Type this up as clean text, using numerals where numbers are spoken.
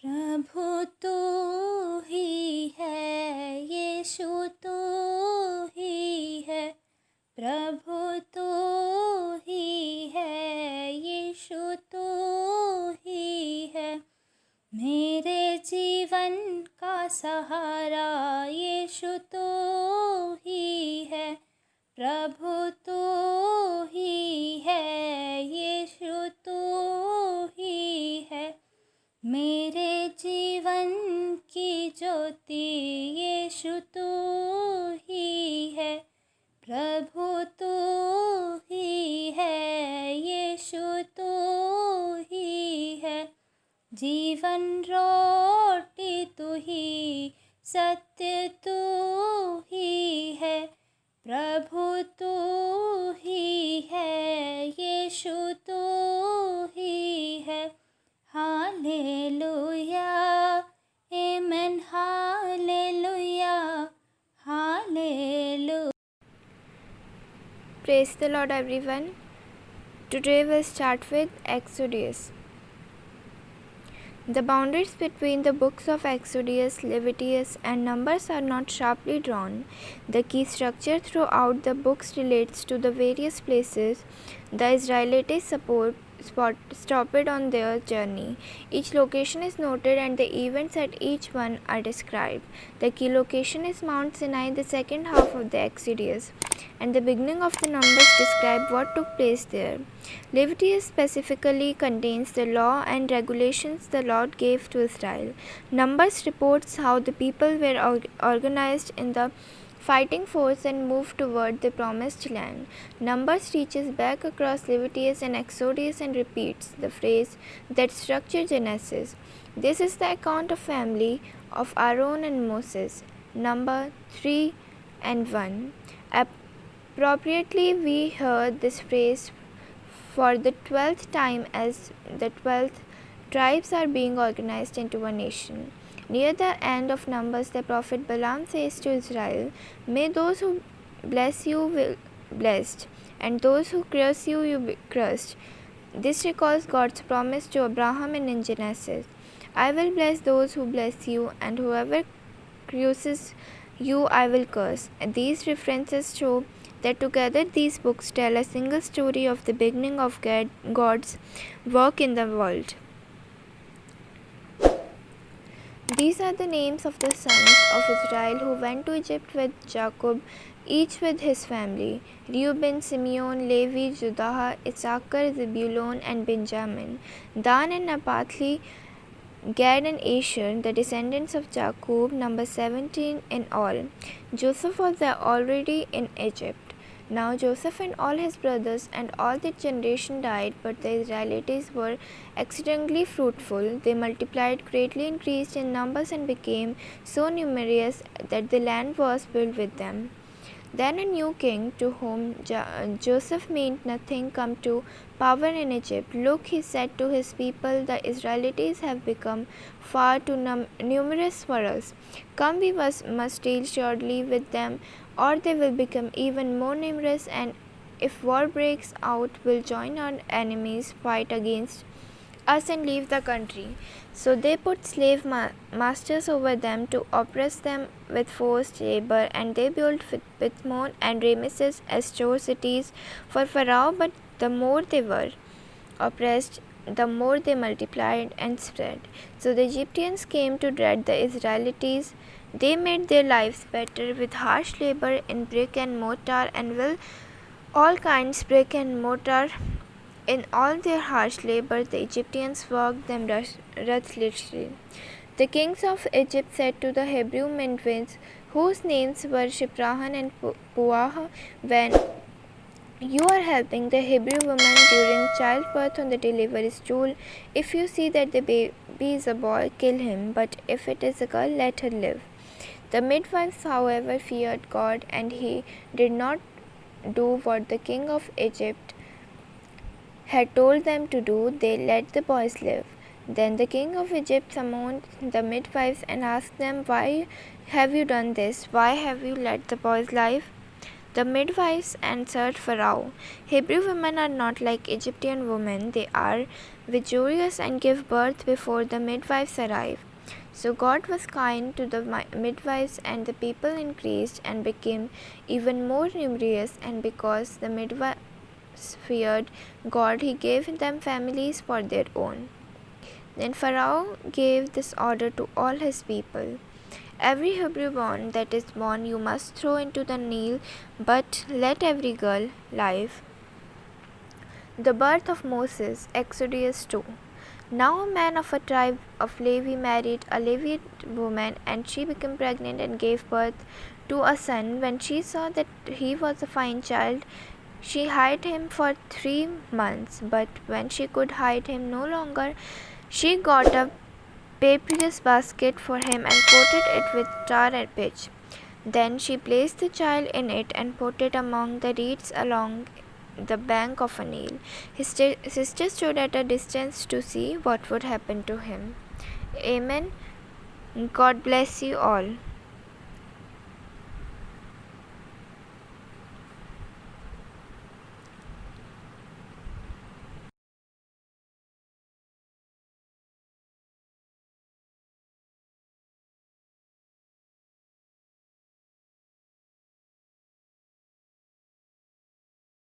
प्रभु तू ही है, यीशु तू ही है, प्रभु तू ही है, यीशु तू ही है, मेरे जीवन का सहारा यीशु तू ही है, प्रभु तू ही है, यीशु तू ही है, मेरे जीवन की ज्योति यीशु तू ही है, प्रभु तू ही है, यीशु तू ही है, जीवन रोटी तू ही, सत्य तू ही है, प्रभु तू ही है, यीशु तू ही है, hallelujah, amen, hallelujah, hallelujah. Praise the Lord, everyone. Today we'll start with Exodus. The boundaries between the books of Exodus, Leviticus, and Numbers are not sharply drawn. The key structure throughout the books relates to the various places the Israelites stopped on their journey. Each location is noted and the events at each one are described. The key location is Mount Sinai, the second half of the Exodus, and the beginning of the Numbers describe what took place there. Leviticus specifically contains the law and regulations the Lord gave to Israel. Numbers reports how the people were organized in the fighting force and moved toward the promised land. Numbers reaches back across Leviticus and Exodus and repeats the phrase that structured Genesis. This is the account of family of Aaron and Moses. Number 3 and 1. Appropriately, we heard this phrase for the 12th time as the 12th tribes are being organized into a nation. Near the end of Numbers, the prophet Balaam says to Israel, "May those who bless you be blessed, and those who curse you, be cursed." This recalls God's promise to Abraham in Genesis. "I will bless those who bless you, and whoever curses you, I will curse." These references show that together these books tell a single story of the beginning of God's work in the world. These are the names of the sons of Israel who went to Egypt with Jacob, each with his family: Reuben, Simeon, Levi, Judah, Issachar, Zebulun, and Benjamin; Dan and Naphtali, Gad and Asher, the descendants of Jacob, number 17 in all. Joseph was already in Egypt. Now Joseph and all his brothers and all their generation died, but the Israelites were exceedingly fruitful. They multiplied greatly, increased in numbers, and became so numerous that the land was filled with them. Then a new king, to whom Joseph meant nothing, come to power in Egypt. "Look," he said to his people, "the Israelites have become far too numerous for us. Come, we must deal surely with them, or they will become even more numerous, and if war breaks out, will join our enemies, fight against us, and leave the country." So they put slave masters over them to oppress them with forced labor, and they built Pithom and Rameses as store cities for Pharaoh. But the more they were oppressed, the more they multiplied and spread. So the Egyptians came to dread the Israelites. They made their lives better with harsh labor in brick and mortar, and with all kinds brick and mortar. In all their harsh labor, the Egyptians worked them ruthlessly. The kings of Egypt said to the Hebrew midwives, whose names were Shiphrah and Puah, "When you are helping the Hebrew woman during childbirth on the delivery stool, if you see that the baby is a boy, kill him, but if it is a girl, let her live." The midwives, however, feared God, and he did not do what the king of Egypt had told them to do. They let the boys live. Then the king of Egypt summoned the midwives and asked them, "Why have you done this? Why have you let the boys live?" The midwives answered Pharaoh, Hebrew women are not like Egyptian women. They are vigorous and give birth before the midwives arrive. So God was kind to the midwives, and the people increased and became even more numerous. And because the midwives feared God, he gave them families for their own. Then Pharaoh gave this order to all his people. Every Hebrew born that is born you must throw into the Nile, but let every girl live. The birth of Moses, Exodus 2. Now a man of a tribe of Levi married a Levite woman, and she became pregnant and gave birth to a son. When she saw that he was a fine child, she hid him for 3 months. But when she could hide him no longer, she got a papyrus basket for him and coated it with tar and pitch. Then she placed the child in it and put it among the reeds along the bank of a Nile. His sister stood at a distance to see what would happen to him. Amen. God bless you all.